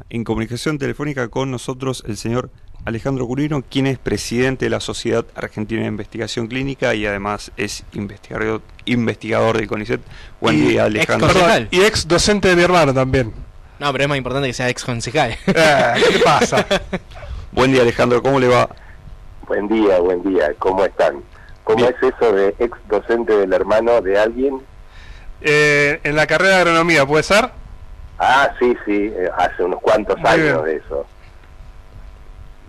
En comunicación telefónica con nosotros el señor Alejandro Curino, quien es presidente de la Sociedad Argentina de Investigación Clínica y además es investigador del CONICET. Buen día, Alejandro. Perdón, y ex docente de mi hermano también. No, pero es más importante que sea ex concejal. ¿Qué pasa? Buen día, Alejandro, ¿cómo le va? Buen día, ¿cómo están? ¿Cómo Bien. es eso de ex docente del hermano de alguien? En la carrera de agronomía, ¿puede ser? Ah, sí, hace unos cuantos Muy años bien. de eso.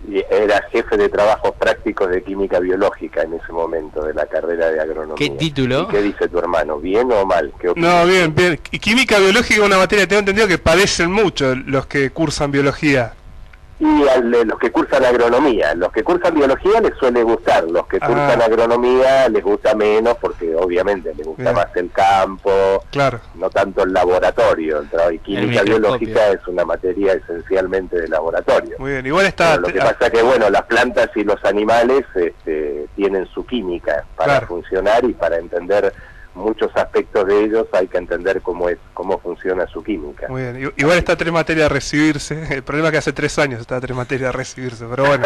Y era jefe de trabajos prácticos de química biológica en ese momento de la carrera de agronomía. ¿Qué título? ¿Y qué dice tu hermano? ¿Bien o mal? ¿Qué opinas? No, bien. Y química biológica es una materia que tengo entendido que padecen mucho los que cursan biología. Y los que cursan agronomía, los que cursan biología les suele gustar, los que cursan agronomía les gusta menos porque obviamente les gusta Bien. más el campo, Claro. no tanto el laboratorio. Y química microscopio. biológica es una materia esencialmente de laboratorio. Muy bien. Igual está... Pero lo que pasa que, bueno, las plantas y los animales tienen su química para Claro. funcionar, y para entender muchos aspectos de ellos hay que entender cómo funciona su química. Muy bien. Igual está a 3 materias a recibirse. El problema es que hace 3 años está a 3 materias a recibirse, pero bueno.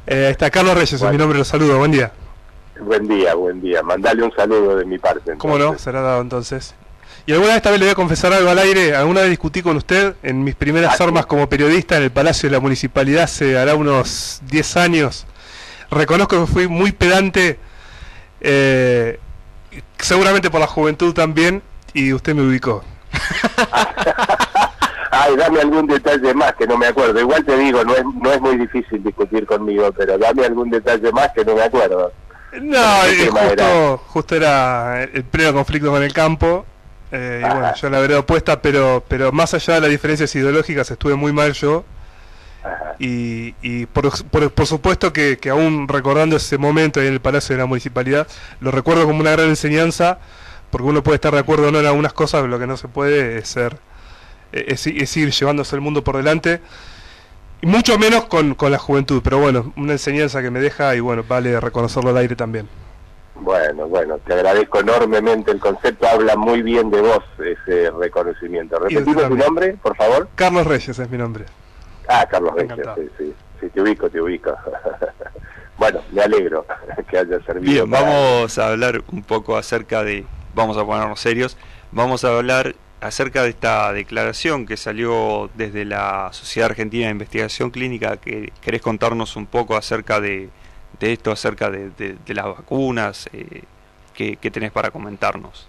Está Carlos Reyes, es mi nombre, lo saludo. Buen día. Buen día. Mandale un saludo de mi parte. ¿Cómo no? entonces. Será dado entonces. Y alguna vez también le voy a confesar algo al aire. Alguna vez discutí con usted en mis primeras sí. armas como periodista en el Palacio de la Municipalidad hace hará unos 10 años. Reconozco que fui muy pedante, seguramente por la juventud también, y usted me ubicó. Ay, dame algún detalle más que no me acuerdo. Igual te digo, no es muy difícil discutir conmigo, pero dame algún detalle más que no me acuerdo. No, ¿Qué tema era? justo era el pleno conflicto con el campo. Y bueno, yo la vereda opuesta, pero más allá de las diferencias ideológicas estuve muy mal yo. Ajá. Y por supuesto que aún recordando ese momento ahí en el Palacio de la Municipalidad, lo recuerdo como una gran enseñanza, porque uno puede estar de acuerdo o no en algunas cosas, pero lo que no se puede es ir llevándose el mundo por delante, y mucho menos con la juventud. Pero bueno, una enseñanza que me deja, y bueno, vale reconocerlo al aire también. Bueno, te agradezco enormemente el concepto, habla muy bien de vos ese reconocimiento. Repetime tu también. nombre, por favor. Carlos Reyes es mi nombre. Ah, Carlos Reyes, Encantado. sí, te ubico. Bueno, me alegro que haya servido. Bien, vamos a hablar un poco vamos a ponernos serios, vamos a hablar acerca de esta declaración que salió desde la Sociedad Argentina de Investigación Clínica. ¿Querés contarnos un poco acerca de esto, acerca de las vacunas? ¿Qué tenés para comentarnos?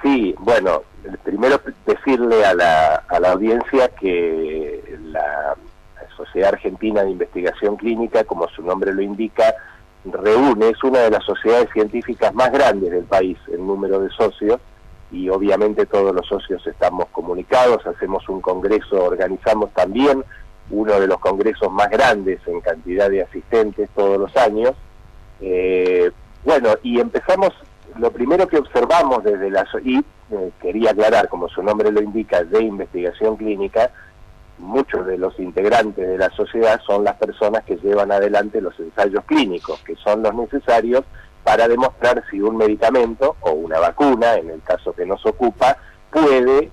Sí, bueno, primero decirle a la audiencia que la Sociedad Argentina de Investigación Clínica, como su nombre lo indica, es una de las sociedades científicas más grandes del país en número de socios, y obviamente todos los socios estamos comunicados, hacemos un congreso, organizamos también uno de los congresos más grandes en cantidad de asistentes todos los años. Y empezamos, lo primero que observamos desde quería aclarar, como su nombre lo indica, de investigación clínica, muchos de los integrantes de la sociedad son las personas que llevan adelante los ensayos clínicos, que son los necesarios para demostrar si un medicamento o una vacuna, en el caso que nos ocupa, puede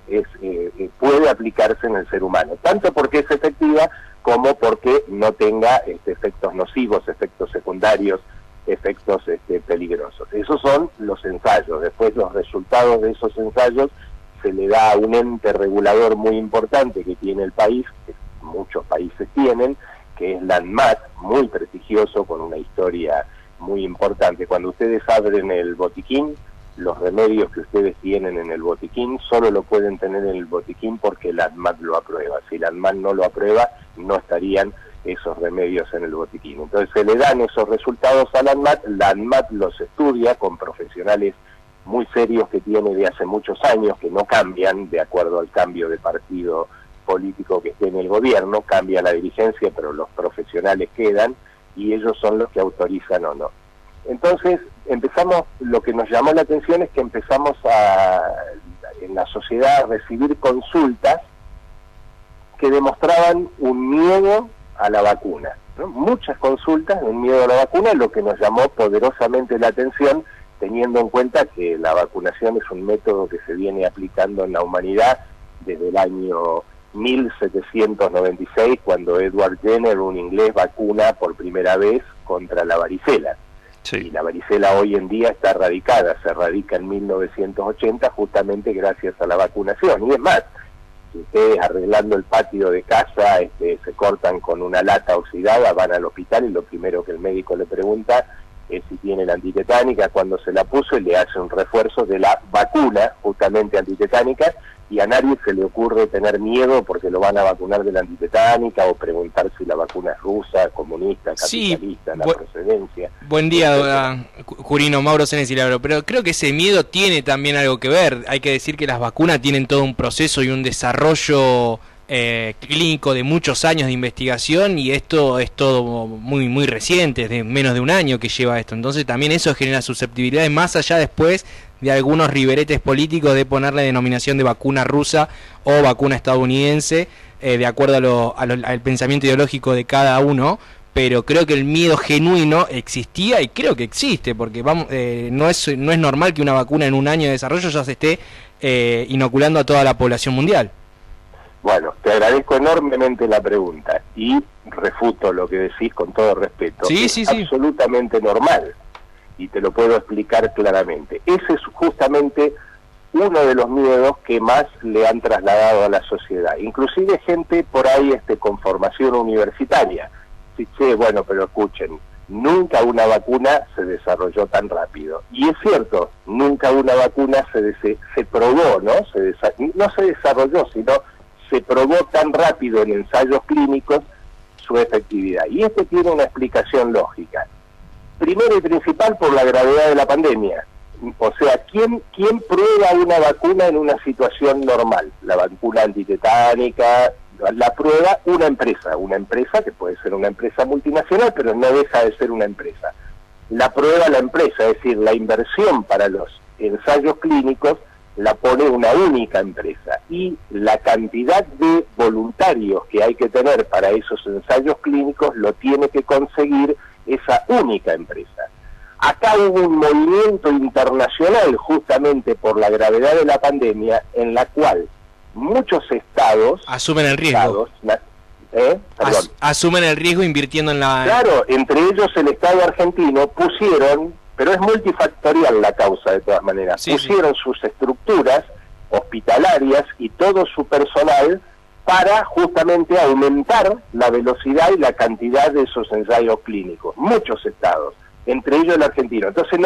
aplicarse en el ser humano, tanto porque es efectiva como porque no tenga efectos nocivos, efectos secundarios, efectos peligrosos. Esos son los ensayos. Después los resultados de esos ensayos se le da a un ente regulador muy importante que tiene el país, que muchos países tienen, que es la ANMAT, muy prestigioso, con una historia muy importante. Cuando ustedes abren el botiquín, los remedios que ustedes tienen en el botiquín solo lo pueden tener en el botiquín porque la ANMAT lo aprueba. Si la ANMAT no lo aprueba, no estarían esos remedios en el botiquín. Entonces se le dan esos resultados a la ANMAT los estudia con profesionales muy serios que tiene de hace muchos años, que no cambian de acuerdo al cambio de partido político que esté en el gobierno, cambia la dirigencia, pero los profesionales quedan, y ellos son los que autorizan o no. Entonces lo que nos llamó la atención es que empezamos en la sociedad a recibir consultas que demostraban un miedo a la vacuna, ¿no? Muchas consultas de un miedo a la vacuna, lo que nos llamó poderosamente la atención, teniendo en cuenta que la vacunación es un método que se viene aplicando en la humanidad desde el año 1796, cuando Edward Jenner, un inglés, vacuna por primera vez contra la varicela. Sí. Y la varicela hoy en día está erradicada, se erradica en 1980 justamente gracias a la vacunación. Y es más, si ustedes arreglando el patio de casa se cortan con una lata oxidada, van al hospital y lo primero que el médico le pregunta es si tiene la antitetánica, cuando se la puso, y le hace un refuerzo de la vacuna justamente antitetánica, y a nadie se le ocurre tener miedo porque lo van a vacunar de la antitetánica o preguntar si la vacuna es rusa, comunista, capitalista, la procedencia. Buen día, Curino, Mauro Senesi, pero creo que ese miedo tiene también algo que ver. Hay que decir que las vacunas tienen todo un proceso y un desarrollo clínico de muchos años de investigación, y esto es todo muy reciente, de menos de un año que lleva esto. Entonces también eso genera susceptibilidades, más allá después de algunos riberetes políticos de ponerle denominación de vacuna rusa o vacuna estadounidense, de acuerdo al pensamiento ideológico de cada uno. Pero creo que el miedo genuino existía y creo que existe, porque no es normal que una vacuna en un año de desarrollo ya se esté inoculando a toda la población mundial. Bueno, te agradezco enormemente la pregunta y refuto lo que decís con todo respeto. Sí, es absolutamente normal, y te lo puedo explicar claramente. Ese es justamente uno de los miedos que más le han trasladado a la sociedad, inclusive gente por ahí con formación universitaria. Sí, bueno, pero escuchen, nunca una vacuna se desarrolló tan rápido. Y es cierto, nunca una vacuna se probó, ¿no? No se desarrolló, sino se probó tan rápido en ensayos clínicos su efectividad. Y esto tiene una explicación lógica. Primero y principal, por la gravedad de la pandemia. O sea, ¿quién prueba una vacuna en una situación normal? La vacuna antitetánica la prueba una empresa que puede ser una empresa multinacional, pero no deja de ser una empresa. La prueba la empresa, es decir, la inversión para los ensayos clínicos la pone una única empresa, y la cantidad de voluntarios que hay que tener para esos ensayos clínicos lo tiene que conseguir esa única empresa. Acá hubo un movimiento internacional justamente por la gravedad de la pandemia, en la cual muchos estados asumen el riesgo. Asumen el riesgo invirtiendo en la... Claro, entre ellos el Estado argentino pusieron, pero es multifactorial la causa de todas maneras, pusieron sus estructuras hospitalarias y todo su personal para justamente aumentar la velocidad y la cantidad de esos ensayos clínicos. Muchos estados, entre ellos el argentino. Entonces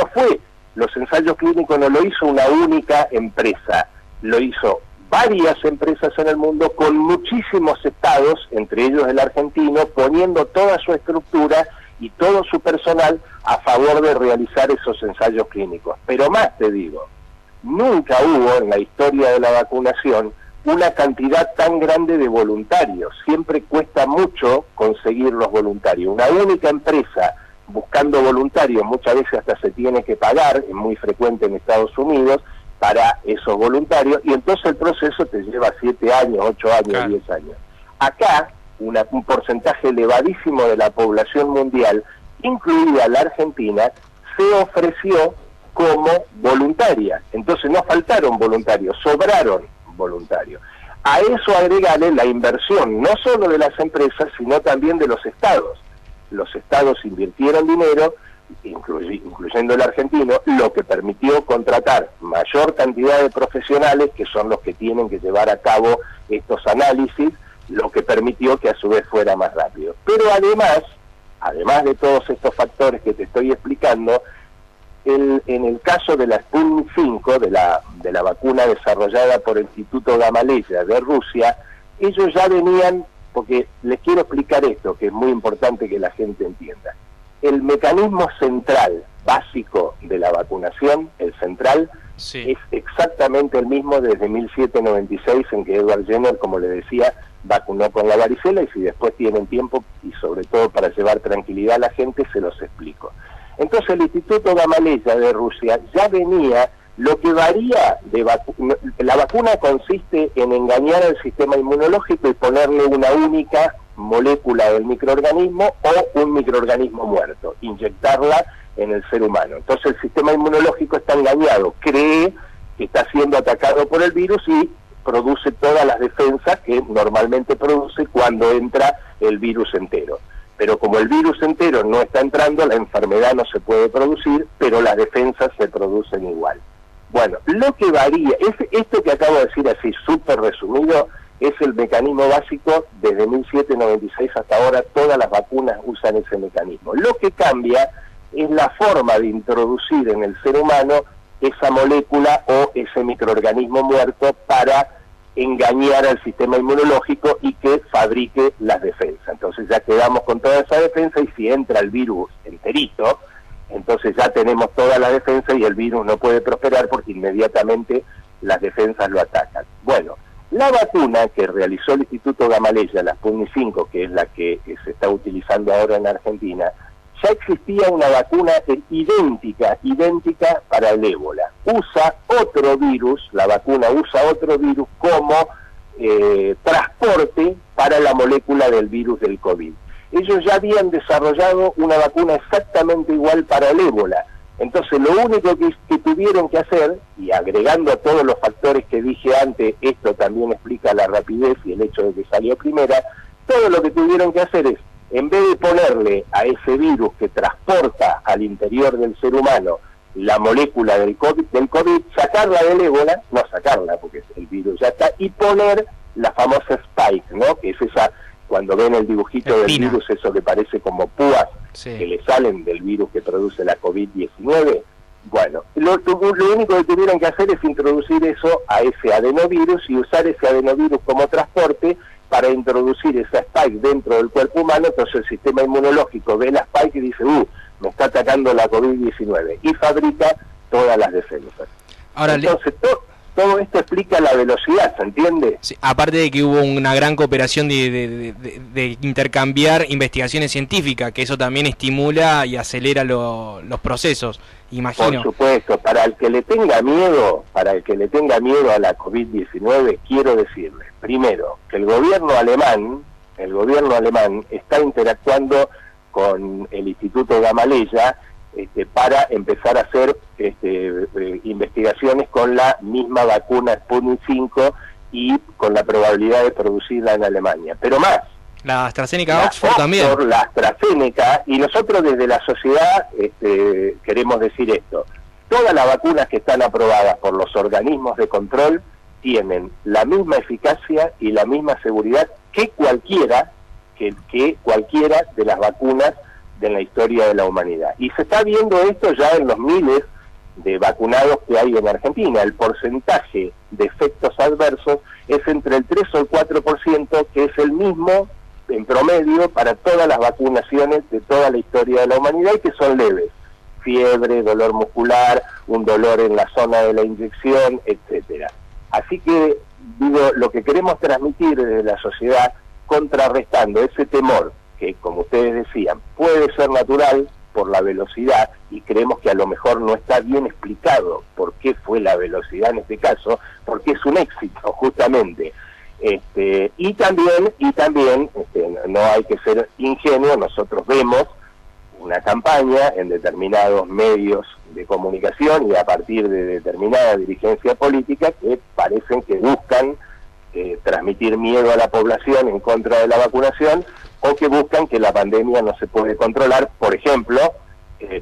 los ensayos clínicos no lo hizo una única empresa, lo hizo varias empresas en el mundo con muchísimos estados, entre ellos el argentino, poniendo toda su estructura y todo su personal a favor de realizar esos ensayos clínicos. Pero más te digo, nunca hubo en la historia de la vacunación una cantidad tan grande de voluntarios. Siempre cuesta mucho conseguir los voluntarios. Una única empresa buscando voluntarios, muchas veces hasta se tiene que pagar, es muy frecuente en Estados Unidos, para esos voluntarios, y entonces el proceso te lleva 7 años, 8 años, claro, 10 años. Acá, un porcentaje elevadísimo de la población mundial, incluida la Argentina, se ofreció como voluntaria. Entonces no faltaron voluntarios, sobraron voluntarios. A eso agregarle la inversión, no solo de las empresas, sino también de los estados. Los estados invirtieron dinero, incluyendo el argentino, lo que permitió contratar mayor cantidad de profesionales, que son los que tienen que llevar a cabo estos análisis, lo que permitió que a su vez fuera más rápido. Pero además de todos estos factores que te estoy explicando, en el caso de la Sputnik 5, de la vacuna desarrollada por el Instituto Gamaleya de Rusia, ellos ya venían, porque les quiero explicar esto, que es muy importante que la gente entienda. El mecanismo central, básico de la vacunación, el central, es exactamente el mismo desde 1796, en que Edward Jenner, como le decía, vacunó con la varicela, y si después tienen tiempo, y sobre todo para llevar tranquilidad a la gente, se los explico. Entonces el Instituto Gamaleya de Rusia ya venía, lo que varía la vacuna consiste en engañar al sistema inmunológico y ponerle una única molécula del microorganismo o un microorganismo muerto, inyectarla en el ser humano. Entonces el sistema inmunológico está engañado, cree que está siendo atacado por el virus y produce todas las defensas que normalmente produce cuando entra el virus entero. Pero como el virus entero no está entrando, la enfermedad no se puede producir, pero las defensas se producen igual. Bueno, lo que varía, esto que acabo de decir así súper resumido, es el mecanismo básico. Desde 1796 hasta ahora todas las vacunas usan ese mecanismo. Lo que cambia es la forma de introducir en el ser humano esa molécula o ese microorganismo muerto para engañar al sistema inmunológico y que fabrique las defensas. Entonces ya quedamos con toda esa defensa, y si entra el virus enterito, entonces ya tenemos toda la defensa y el virus no puede prosperar porque inmediatamente las defensas lo atacan. Bueno, la vacuna que realizó el Instituto Gamaleya, la Sputnik 5, que es la que se está utilizando ahora en Argentina, ya existía una vacuna idéntica para el ébola. Usa otro virus, la vacuna usa otro virus como transporte para la molécula del virus del COVID. Ellos ya habían desarrollado una vacuna exactamente igual para el ébola. Entonces lo único que tuvieron que hacer, y agregando a todos los factores que dije antes, esto también explica la rapidez y el hecho de que salió primera, todo lo que tuvieron que hacer es, en vez de ponerle a ese virus que transporta al interior del ser humano la molécula del COVID, sacarla del ébola, no sacarla porque el virus ya está, y poner la famosa spike, ¿no? Que es esa, cuando ven el dibujito del virus, eso que parece como púas, sí, que le salen del virus que produce la COVID-19. Bueno, lo único que tuvieron que hacer es introducir eso a ese adenovirus y usar ese adenovirus como transporte para introducir esa spike dentro del cuerpo humano. Entonces el sistema inmunológico ve la spike y dice, me está atacando la COVID-19, y fabrica todas las defensas. Ahora, entonces todo esto explica la velocidad, ¿se entiende? Sí, aparte de que hubo una gran cooperación de intercambiar investigaciones científicas, que eso también estimula y acelera los procesos, imagino. Por supuesto, para el que le tenga miedo a la COVID-19, quiero decirle, primero, que el gobierno alemán está interactuando con el Instituto Gamaleya para empezar a hacer investigaciones con la misma vacuna Sputnik 5 y con la probabilidad de producirla en Alemania. Pero más, la AstraZeneca Oxford también. La AstraZeneca, y nosotros desde la sociedad queremos decir esto: todas las vacunas que están aprobadas por los organismos de control tienen la misma eficacia y la misma seguridad que cualquiera de las vacunas de la historia de la humanidad. Y se está viendo esto ya en los miles de vacunados que hay en Argentina. El porcentaje de efectos adversos es entre el 3 o el 4%, que es el mismo en promedio para todas las vacunaciones de toda la historia de la humanidad, y que son leves: fiebre, dolor muscular, un dolor en la zona de la inyección, etcétera. Así que, digo, lo que queremos transmitir desde la sociedad, contrarrestando ese temor que, como ustedes decían, puede ser natural por la velocidad, y creemos que a lo mejor no está bien explicado por qué fue la velocidad en este caso, porque es un éxito justamente. Y también no hay que ser ingenuo. Nosotros vemos una campaña en determinados medios de comunicación y a partir de determinada dirigencia política que parecen que buscan transmitir miedo a la población en contra de la vacunación, o que buscan que la pandemia no se puede controlar, por ejemplo,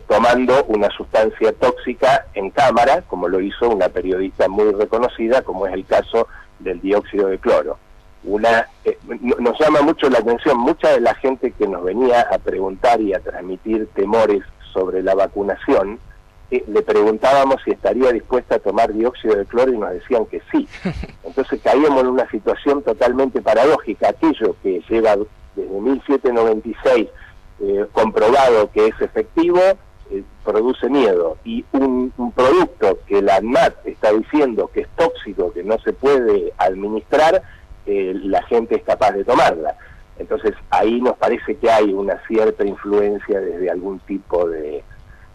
tomando una sustancia tóxica en cámara, como lo hizo una periodista muy reconocida, como es el caso del dióxido de cloro. Nos llama mucho la atención, mucha de la gente que nos venía a preguntar y a transmitir temores sobre la vacunación, le preguntábamos si estaría dispuesta a tomar dióxido de cloro y nos decían que sí. Entonces caíamos en una situación totalmente paradójica. Aquello que lleva desde 1796 comprobado que es efectivo, produce miedo, y un producto que la ANMAT está diciendo que es tóxico, que no se puede administrar, la gente es capaz de tomarla. Entonces ahí nos parece que hay una cierta influencia desde algún tipo de,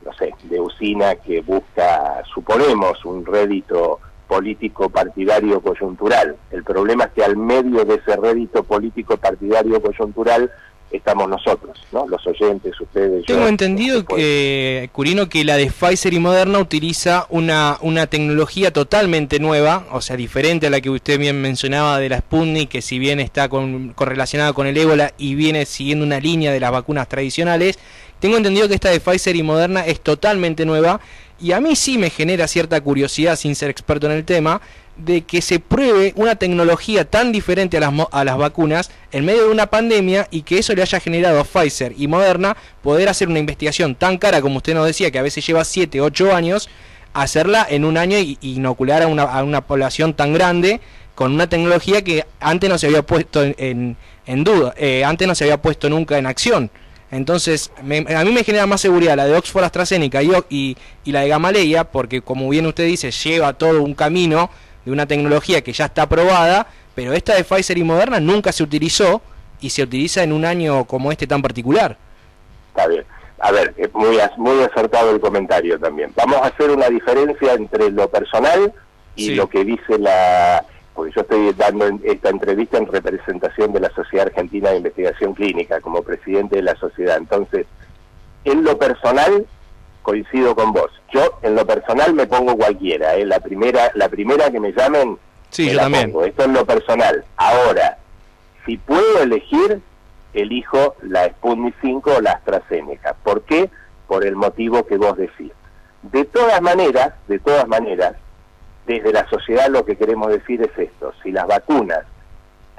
no sé, de usina que busca, suponemos, un rédito político partidario coyuntural. El problema es que al medio de ese rédito político partidario coyuntural estamos nosotros, ¿no? Los oyentes, ustedes. Tengo entendido que, Curino, que la de Pfizer y Moderna utiliza una tecnología totalmente nueva, o sea, diferente a la que usted bien mencionaba de la Sputnik, que si bien está correlacionada con el ébola y viene siguiendo una línea de las vacunas tradicionales. Tengo entendido que esta de Pfizer y Moderna es totalmente nueva, y a mí sí me genera cierta curiosidad, sin ser experto en el tema, de que se pruebe una tecnología tan diferente a las vacunas en medio de una pandemia, y que eso le haya generado a Pfizer y Moderna poder hacer una investigación tan cara, como usted nos decía, que a veces lleva 7, 8 años, hacerla en un año y inocular a una población tan grande con una tecnología que antes no se había puesto en duda, antes no se había puesto nunca en acción. Entonces, a mí me genera más seguridad la de Oxford AstraZeneca y la de Gamaleya, porque como bien usted dice, lleva todo un camino de una tecnología que ya está aprobada, pero esta de Pfizer y Moderna nunca se utilizó, y se utiliza en un año como este tan particular. Está bien. A ver, es muy acertado el comentario también. Vamos a hacer una diferencia entre lo personal y lo que dice porque yo estoy dando esta entrevista en representación de la Sociedad Argentina de Investigación Clínica, como presidente de la sociedad. Entonces, en lo personal, coincido con vos. Yo, en lo personal, me pongo cualquiera. La primera que me llamen, sí, yo también. Pongo. Esto es lo personal. Ahora, si puedo elegir, elijo la Sputnik 5 o la AstraZeneca. ¿Por qué? Por el motivo que vos decís. De todas maneras, desde la sociedad lo que queremos decir es esto: si las vacunas,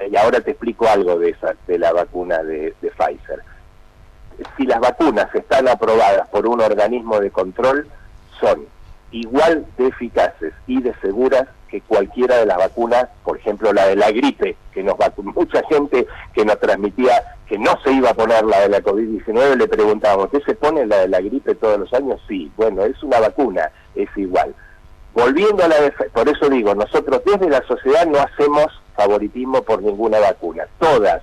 y ahora te explico algo de la vacuna de Pfizer, si las vacunas están aprobadas por un organismo de control, son igual de eficaces y de seguras que cualquiera de las vacunas, por ejemplo la de la gripe, que mucha gente que nos transmitía que no se iba a poner la de la COVID-19, le preguntábamos, ¿usted se pone la de la gripe todos los años? Sí, bueno, es una vacuna, es igual. Volviendo a por eso digo, nosotros desde la sociedad no hacemos favoritismo por ninguna vacuna. Todas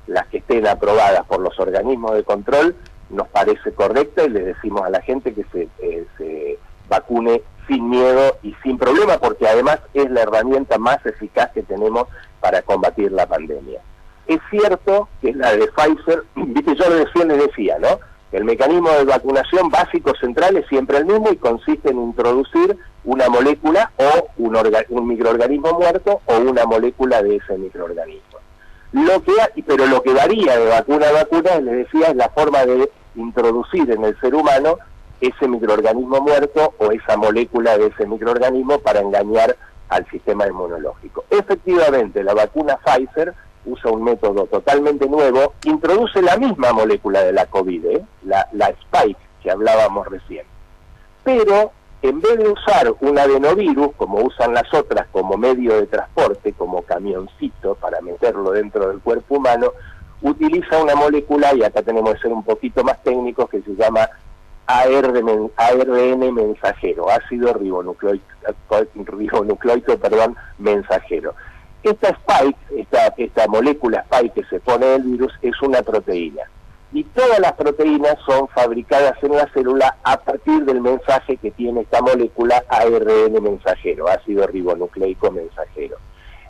las que estén aprobadas por los organismos de control nos parece correcta, y le decimos a la gente que se vacune sin miedo y sin problema, porque además es la herramienta más eficaz que tenemos para combatir la pandemia. Es cierto que la de Pfizer, viste, yo recién les decía, ¿no? El mecanismo de vacunación básico central es siempre el mismo y consiste en introducir una molécula o un microorganismo muerto o una molécula de ese microorganismo. Pero lo que varía de vacuna a vacuna, les decía, es la forma de introducir en el ser humano ese microorganismo muerto o esa molécula de ese microorganismo para engañar al sistema inmunológico. Efectivamente, la vacuna Pfizer usa un método totalmente nuevo, introduce la misma molécula de la COVID, la Spike que hablábamos recién, pero en vez de usar un adenovirus, como usan las otras como medio de transporte, como camioncito para meterlo dentro del cuerpo humano, utiliza una molécula, y acá tenemos que ser un poquito más técnicos, que se llama ARN mensajero, ácido ribonucleico mensajero. Esta Spike, esta molécula Spike que se pone en el virus, es una proteína. Y todas las proteínas son fabricadas en la célula a partir del mensaje que tiene esta molécula ARN mensajero, ácido ribonucleico mensajero.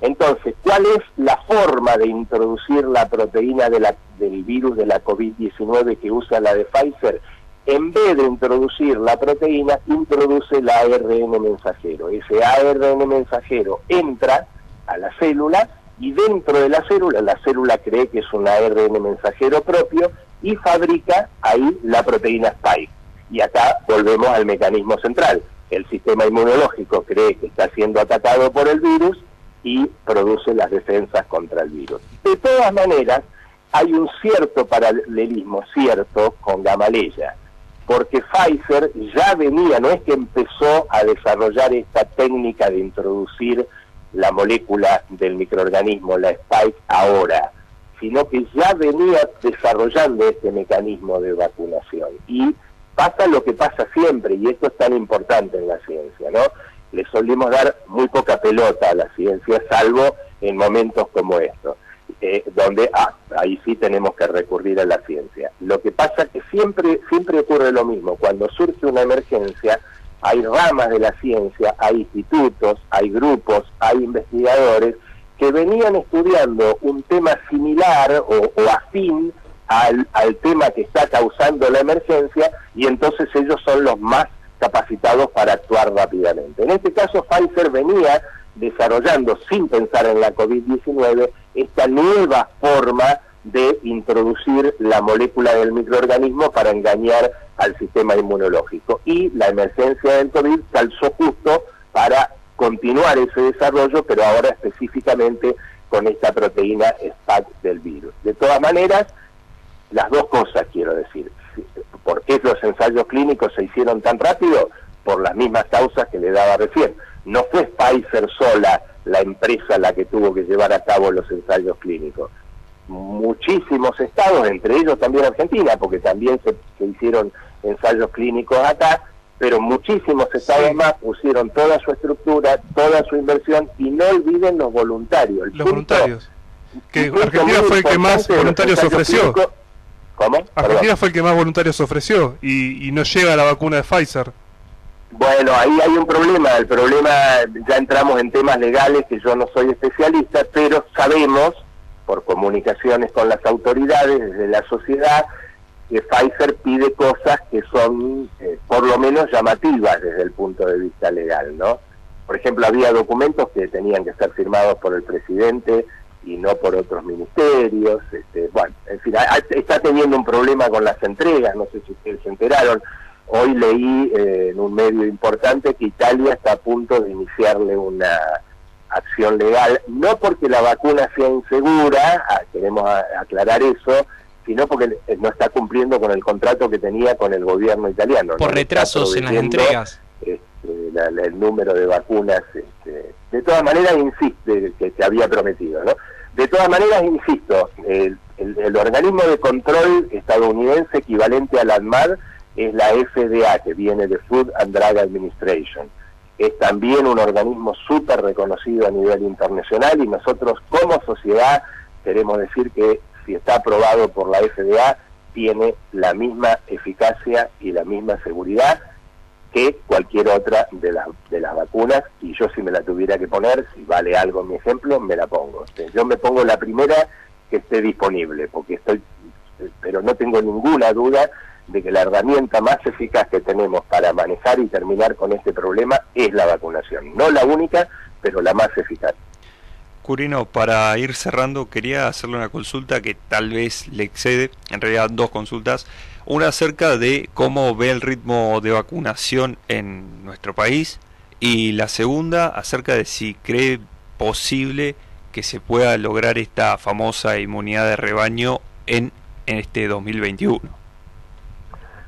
Entonces, ¿cuál es la forma de introducir la proteína del virus de la COVID-19 que usa la de Pfizer? En vez de introducir la proteína, introduce el ARN mensajero. Ese ARN mensajero entra a la célula, y dentro de la célula cree que es un ARN mensajero propio y fabrica ahí la proteína Spike. Y acá volvemos al mecanismo central. El sistema inmunológico cree que está siendo atacado por el virus y produce las defensas contra el virus. De todas maneras, hay un cierto paralelismo, con Gamaleya, porque Pfizer ya venía, no es que empezó a desarrollar esta técnica de introducir la molécula del microorganismo, la Spike, ahora, sino que ya venía desarrollando este mecanismo de vacunación. Y pasa lo que pasa siempre, y esto es tan importante en la ciencia, ¿no? Le solemos dar muy poca pelota a la ciencia, salvo en momentos como estos, donde ahí sí tenemos que recurrir a la ciencia. Lo que pasa es que siempre ocurre lo mismo. Cuando surge una emergencia, hay ramas de la ciencia, hay institutos, hay grupos, hay investigadores que venían estudiando un tema similar o afín al tema que está causando la emergencia, y entonces ellos son los más capacitados para actuar rápidamente. En este caso, Pfizer venía desarrollando, sin pensar en la COVID-19, esta nueva forma de introducir la molécula del microorganismo para engañar al sistema inmunológico. Y la emergencia del COVID calzó justo para continuar ese desarrollo, pero ahora específicamente con esta proteína Spike del virus. De todas maneras, las dos cosas quiero decir. ¿Por qué los ensayos clínicos se hicieron tan rápido? Por las mismas causas que le daba recién. No fue Pfizer sola la empresa la que tuvo que llevar a cabo los ensayos clínicos. Muchísimos estados, entre ellos también Argentina, porque también se hicieron ensayos clínicos acá, pero muchísimos estados más pusieron toda su estructura, toda su inversión, y no olviden los voluntarios. Los voluntarios. Que Argentina fue el que más voluntarios ofreció. ¿Cómo? Argentina fue el que más voluntarios ofreció y no llega la vacuna de Pfizer. Bueno, ahí hay un problema. El problema, ya entramos en temas legales que yo no soy especialista, pero sabemos, por comunicaciones con las autoridades, desde la sociedad, que Pfizer pide cosas que son por lo menos llamativas desde el punto de vista legal, ¿no? Por ejemplo, había documentos que tenían que ser firmados por el presidente y no por otros ministerios. Bueno, en fin, está teniendo un problema con las entregas, no sé si ustedes se enteraron. Hoy leí en un medio importante que Italia está a punto de iniciarle una acción legal, no porque la vacuna sea insegura, queremos aclarar eso, sino porque no está cumpliendo con el contrato que tenía con el gobierno italiano. Por retrasos en las entregas. El número de vacunas, de todas maneras insiste que se había prometido, ¿no? De todas maneras, insisto, el organismo de control estadounidense equivalente al ANMAT es la FDA, que viene de Food and Drug Administration. Es también un organismo súper reconocido a nivel internacional, y nosotros como sociedad queremos decir que si está aprobado por la FDA, tiene la misma eficacia y la misma seguridad que cualquier otra de las vacunas, y yo si me la tuviera que poner, si vale algo mi ejemplo, me la pongo. Yo me pongo la primera que esté disponible, porque pero no tengo ninguna duda de que la herramienta más eficaz que tenemos para manejar y terminar con este problema es la vacunación. No la única, pero la más eficaz. Curino, para ir cerrando, quería hacerle una consulta que tal vez le excede, en realidad dos consultas. Una acerca de cómo ve el ritmo de vacunación en nuestro país, y la segunda acerca de si cree posible que se pueda lograr esta famosa inmunidad de rebaño en este 2021.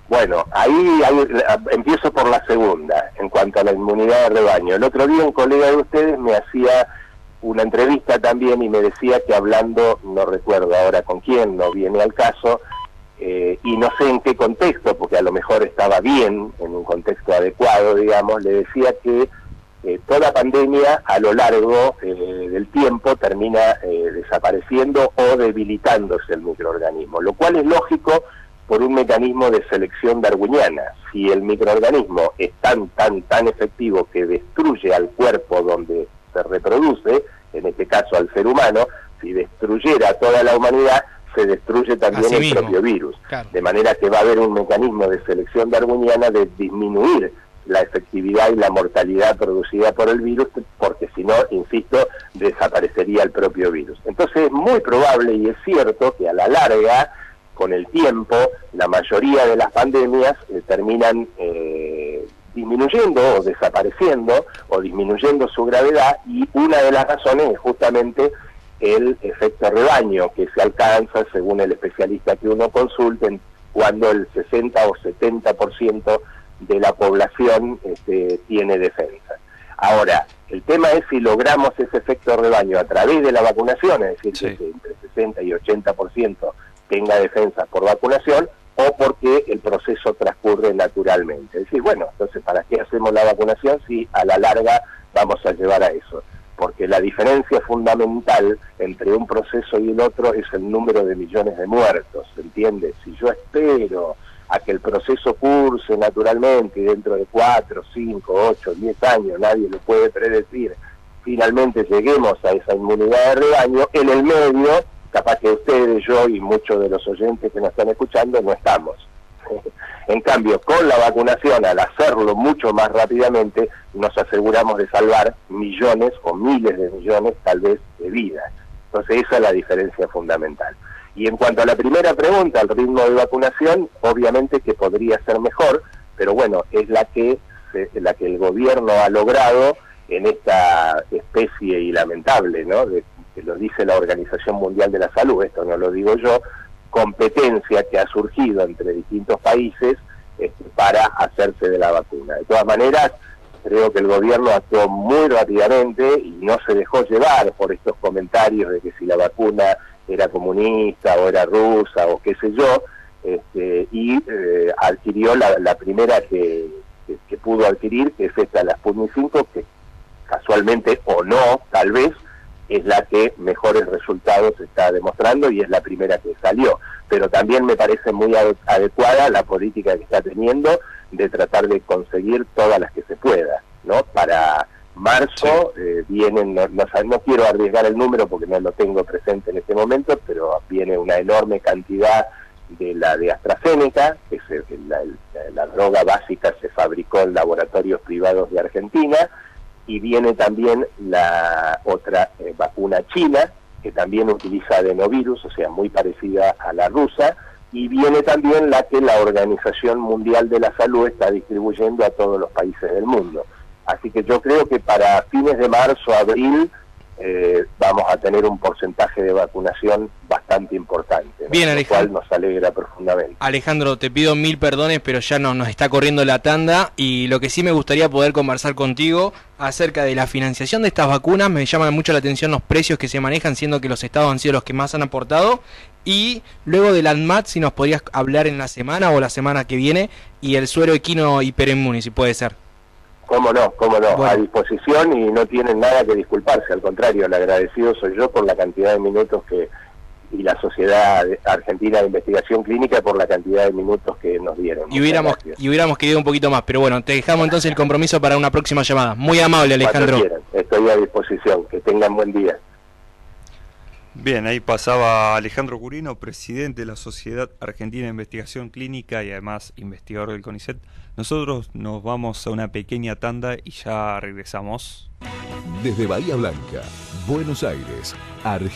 Bueno, ahí empiezo por la segunda, en cuanto a la inmunidad de rebaño. El otro día un colega de ustedes me hacía una entrevista también y me decía que hablando, no recuerdo ahora con quién, no viene al caso, y no sé en qué contexto, porque a lo mejor estaba bien, en un contexto adecuado, digamos, le decía que toda pandemia a lo largo del tiempo termina desapareciendo o debilitándose el microorganismo, lo cual es lógico por un mecanismo de selección darwiniana. Si el microorganismo es tan efectivo que destruye al cuerpo donde se reproduce, en este caso al ser humano, si destruyera a toda la humanidad, se destruye también el propio virus. Claro. De manera que va a haber un mecanismo de selección darwiniana de disminuir la efectividad y la mortalidad producida por el virus, porque si no, insisto, desaparecería el propio virus. Entonces es muy probable y es cierto que a la larga, con el tiempo, la mayoría de las pandemias terminan disminuyendo o desapareciendo o disminuyendo su gravedad, y una de las razones es justamente el efecto rebaño que se alcanza, según el especialista que uno consulte, cuando el 60 o 70% de la población tiene defensa. Ahora, el tema es si logramos ese efecto rebaño a través de la vacunación, es decir, que entre 60 y 80% tenga defensa por vacunación, o porque el proceso transcurre naturalmente. Es decir, bueno, entonces, ¿para qué hacemos la vacunación si a la larga vamos a llevar a eso? Porque la diferencia fundamental entre un proceso y el otro es el número de millones de muertos, ¿entiendes? Si yo espero a que el proceso curse naturalmente y dentro de 4, 5, 8, 10 años, nadie lo puede predecir, finalmente lleguemos a esa inmunidad de rebaño, en el medio capaz que ustedes, yo y muchos de los oyentes que nos están escuchando no estamos. En cambio, con la vacunación, al hacerlo mucho más rápidamente, nos aseguramos de salvar millones o miles de millones, tal vez, de vidas. Entonces esa es la diferencia fundamental. Y en cuanto a la primera pregunta, el ritmo de vacunación, obviamente que podría ser mejor, pero bueno, es la que el gobierno ha logrado en esta especie y lamentable, ¿no?, que lo dice la Organización Mundial de la Salud, esto no lo digo yo, competencia que ha surgido entre distintos países para hacerse de la vacuna. De todas maneras, creo que el gobierno actuó muy rápidamente y no se dejó llevar por estos comentarios de que si la vacuna era comunista o era rusa o qué sé yo, y adquirió la primera que pudo adquirir, que es esta, la Sputnik 5, que casualmente o no, tal vez, es la que mejores resultados está demostrando y es la primera que salió. Pero también me parece muy adecuada la política que está teniendo de tratar de conseguir todas las que se pueda, ¿no? Para marzo vienen, no quiero arriesgar el número porque no lo tengo presente en este momento, pero viene una enorme cantidad de la de AstraZeneca, que la droga básica se fabricó en laboratorios privados de Argentina, y viene también la otra vacuna china, que también utiliza adenovirus, o sea, muy parecida a la rusa, y viene también la que la Organización Mundial de la Salud está distribuyendo a todos los países del mundo. Así que yo creo que para fines de marzo, abril, vamos a tener un porcentaje de vacunación bastante importante, ¿no? Bien, Alejandro. Lo cual nos alegra profundamente. Alejandro, te pido 1000 perdones, pero ya nos está corriendo la tanda, y lo que sí me gustaría poder conversar contigo acerca de la financiación de estas vacunas. Me llaman mucho la atención los precios que se manejan, siendo que los estados han sido los que más han aportado, y luego del ANMAT, si nos podrías hablar en la semana o la semana que viene, y el suero equino hiperemune, si puede ser. Cómo no, Bueno. a disposición, y no tienen nada que disculparse, al contrario, el agradecido soy yo por la cantidad de minutos y la Sociedad Argentina de Investigación Clínica por la cantidad de minutos que nos dieron. Y hubiéramos querido un poquito más, pero bueno, te dejamos entonces el compromiso para una próxima llamada. Muy amable, Alejandro. Cuando quieran, estoy a disposición, que tengan buen día. Bien, ahí pasaba Alejandro Curino, presidente de la Sociedad Argentina de Investigación Clínica y además investigador del CONICET. Nosotros nos vamos a una pequeña tanda y ya regresamos. Desde Bahía Blanca, Buenos Aires, Argentina.